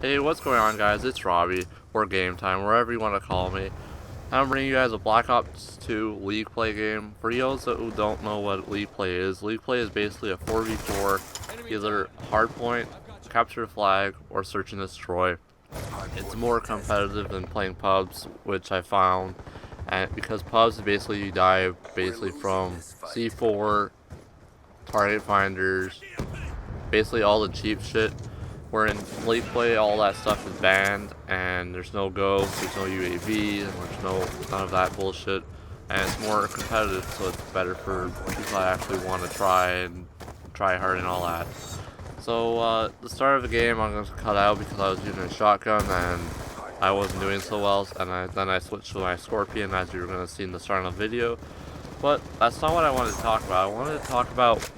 Hey, what's going on, guys? It's Robbie, or Game Time, wherever you want to call me. I'm bringing you guys a Black Ops 2 League Play game. For those who don't know what League Play is basically a 4v4, either hardpoint, capture the flag, or search and destroy. It's more competitive than playing pubs, which I found, and because pubs basically you die basically from C4, target finders, basically all the cheap shit. Where in League Play, all that stuff is banned, and there's no ghosts, there's no UAV, and there's none of that bullshit. And it's more competitive, so it's better for people that actually want to try hard and all that. So the start of the game, I'm going to cut out because I was using a shotgun and I wasn't doing so well. And then I switched to my Scorpion, as you were going to see in the start of the video. But that's not what I wanted to talk about. I wanted to talk about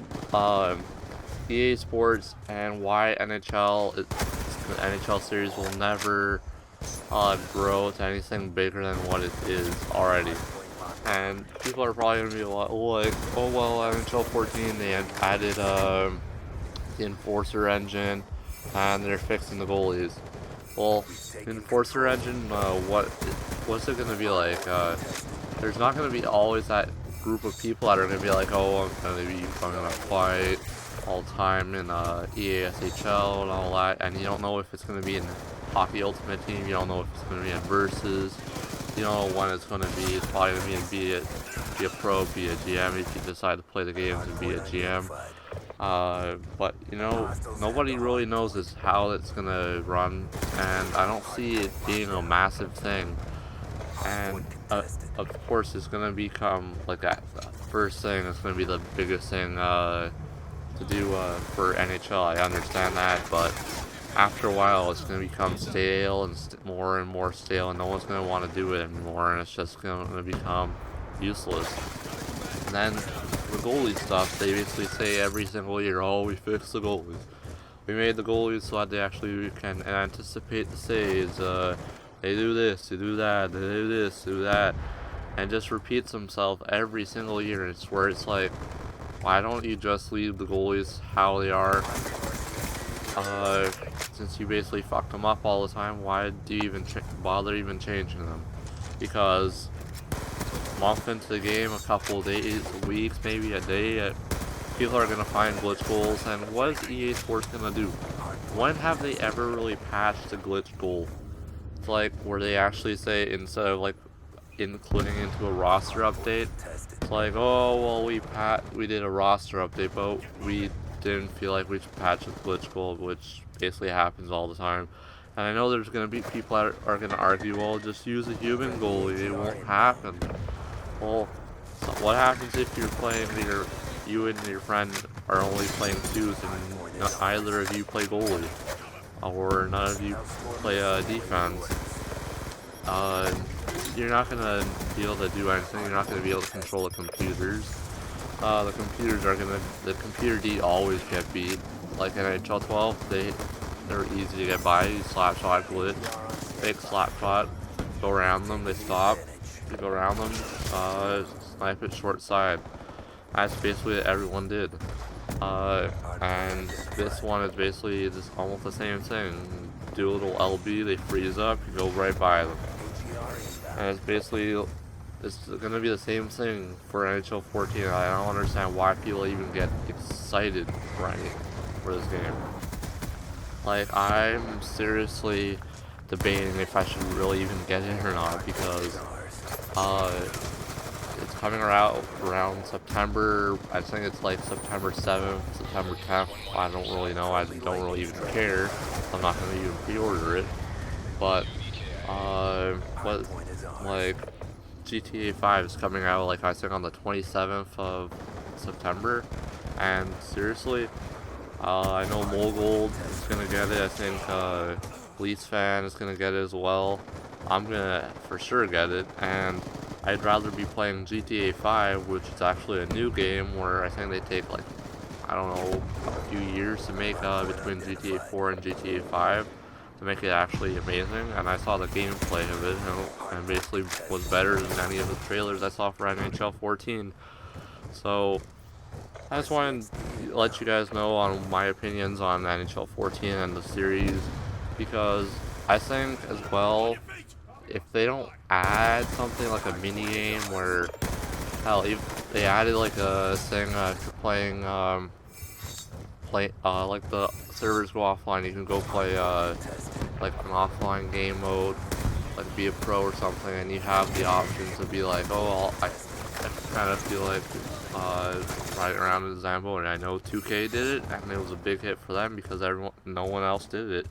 EA Sports and why the NHL series will never grow to anything bigger than what it is already. And people are probably going to be like, oh well, NHL 14, they added the Enforcer engine and they're fixing the goalies. Well, the Enforcer engine, what's it going to be like? There's not going to be always that group of people that are going to be like, oh, I'm going to fight all the time in EA SHL and all that, and you don't know if it's going to be in Hockey Ultimate Team, you don't know if it's going to be in Versus, you don't know when it's going to be. It's probably going to be a pro, be a GM if you decide to play the games and be a GM. But you know, nobody really knows how it's going to run, and I don't see it being a massive thing. And of course it's going to become like that first thing, it's going to be the biggest thing to do for NHL. I understand that, but after a while it's going to become stale and more and more stale, and no one's going to want to do it anymore, and it's just going to become useless. And then the goalie stuff, they basically say every single year, oh, we fixed the goalies. We made the goalies so that they actually can anticipate the saves. They do this, they do that, they do this, do that, and just repeats themselves every single year. It's where it's like, why don't you just leave the goalies how they are? Since you basically fucked them up all the time, why do you even bother even changing them? Because a month into the game, a couple of days, weeks, maybe a day, people are going to find glitch goals, and what is EA Sports going to do? When have they ever really patched a glitch goal? It's like where they actually say, instead of like including into a roster update, it's like, oh well, we did a roster update, but we didn't feel like we should patch a glitch goal, which basically happens all the time. And I know there's gonna be people that are gonna argue, well, just use a human goalie, it won't happen. Well, so what happens if you're playing you and your friend are only playing twos and either of you play goalie, or none of you play defense? You're not gonna be able to do anything. You're not gonna be able to control the computers. The computer D always get beat. Like in NHL 12, they're easy to get by. You slap shot glitch, fake slap shot, go around them, they stop. You go around them, snipe it short side. That's basically what everyone did. And this one is basically just almost the same thing. Do a little LB, they freeze up, you go right by them. And it's going to be the same thing for NHL 14. I don't understand why people even get excited for this game. Like, I'm seriously debating if I should really even get it or not, because it's coming around September. I think it's like September 7th, September 10th. I don't really know. I don't really even care. I'm not going to even pre-order it. But like GTA 5 is coming out, like I think on the 27th of September, and seriously, I know Mogold is gonna get it. I think Leafs fan is gonna get it as well. I'm gonna for sure get it, and I'd rather be playing GTA 5, which is actually a new game where I think they take like, I don't know, a few years to make between GTA 4 and GTA 5 to make it actually amazing. And I saw the gameplay of it, and basically was better than any of the trailers I saw for NHL 14. So I just wanted to let you guys know on my opinions on NHL 14 and the series. because I think as well, if they don't add something like a mini game where, hell, if they added like a thing if you're playing like the servers go offline, you can go play like an offline game mode, like be a pro or something, and you have the option to be like, oh, I kind of feel like riding around in the Zamboni. I know 2K did it, and it was a big hit for them because no one else did it.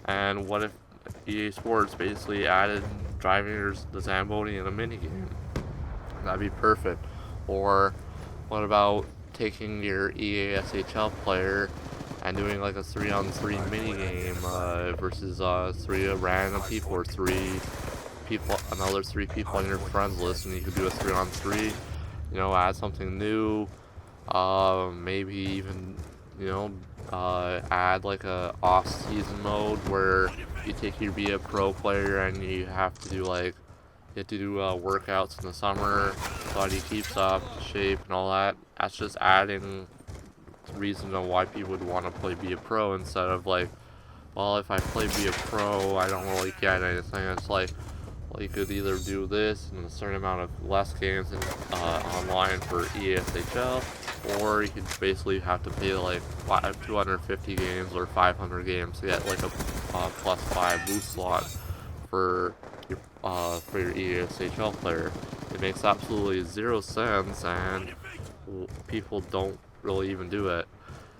And what if EA Sports basically added driving the Zamboni in a minigame? That'd be perfect. Or what about taking your EA SHL player and doing like a 3-on-3 minigame versus 3 random people or 3 people, another 3 people on your friends list, and you could do a 3-on-3. You know, add something new. Maybe even, you know, add like a off-season mode where you take your be a pro player and you have to do like workouts in the summer, so he keeps up shape and all that. That's just adding reason on why people would want to play be a pro instead of like, well, if I play be a pro, I don't really get anything. It's like, well, you could either do this and a certain amount of less games online for ESHL, or you could basically have to pay like 250 games or 500 games to get like a +5 boost slot for your ESHL player. It makes absolutely 0 sense, and people don't really even do it.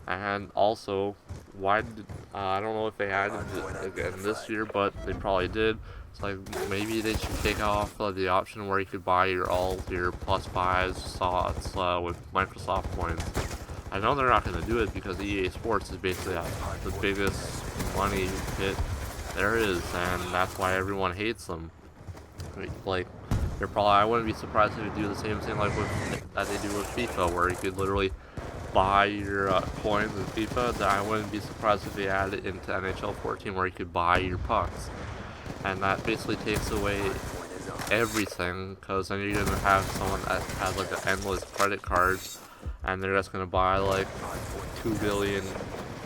And also, why did I don't know if they added it again this year, but they probably did. It's like maybe they should take off the option where you could buy all your +5 slots with Microsoft points. I know they're not going to do it because EA Sports is basically the biggest money hit there is, and that's why everyone hates them. Like, I wouldn't be surprised if they do the same thing like that they do with FIFA, where you could literally buy your coins in FIFA. Then I wouldn't be surprised if they add it into NHL 14, where you could buy your pucks, and that basically takes away everything, because then you're gonna have someone that has like an endless credit card, and they're just gonna buy like 2 billion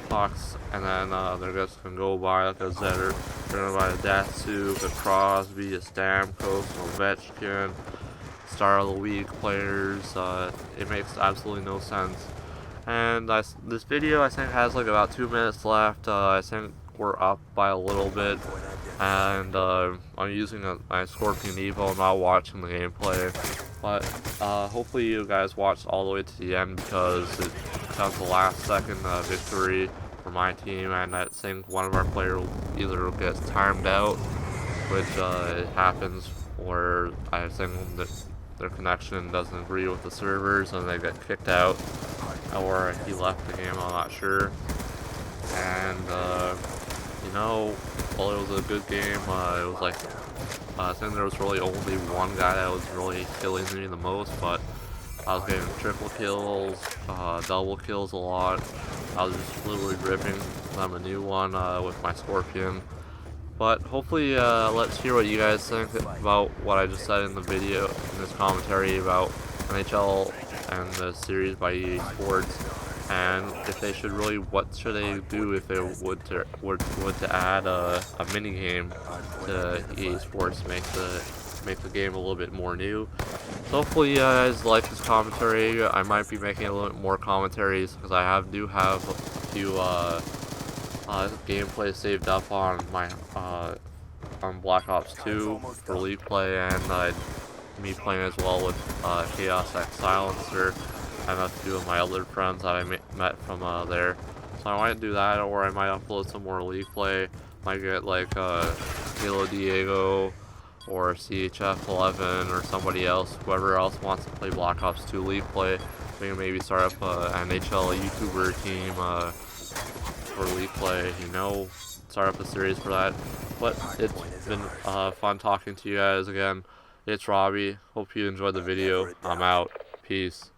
pucks, and then they're just gonna go buy like a Zetter. They're gonna buy a Datsuk, a Crosby, a Stamkos, an Ovechkin, Star of the Week players. It makes absolutely no sense. And this video, I think, has like about 2 minutes left. I think we're up by a little bit, and I'm using my Scorpion Evo. I'm not watching the gameplay, but hopefully you guys watched all the way to the end, because that was the last second victory for my team, and I think one of our players either gets timed out, which it happens, or I think that their connection doesn't agree with the servers and they get kicked out, or he left the game, I'm not sure. And you know, well, it was a good game. It was like, I think there was really only one guy that was really killing me the most, but I was getting triple kills, double kills a lot. I was just literally ripping them a new one with my Scorpion. But hopefully, let's hear what you guys think about what I just said in the video, in this commentary about NHL and the series by EA Sports, and if they should really, what should they do if they would to add a mini game to EA Sports to make the game a little bit more new. So hopefully you guys like this commentary. I might be making a little bit more commentaries, because I do have a few gameplay saved up on my on Black Ops 2 for League play, and me playing as well with Chaos X Silencer and a few of my other friends that I met from there. So I might do that, or I might upload some more League play. Might get like Halo Diego or CHF 11 or somebody else, whoever else wants to play Black Ops 2 League play. We can maybe start up an NHL YouTuber team for League play, you know, start up a series for that. But it's been fun talking to you guys again. It's Robbie. Hope you enjoyed the video. I'm out. Peace.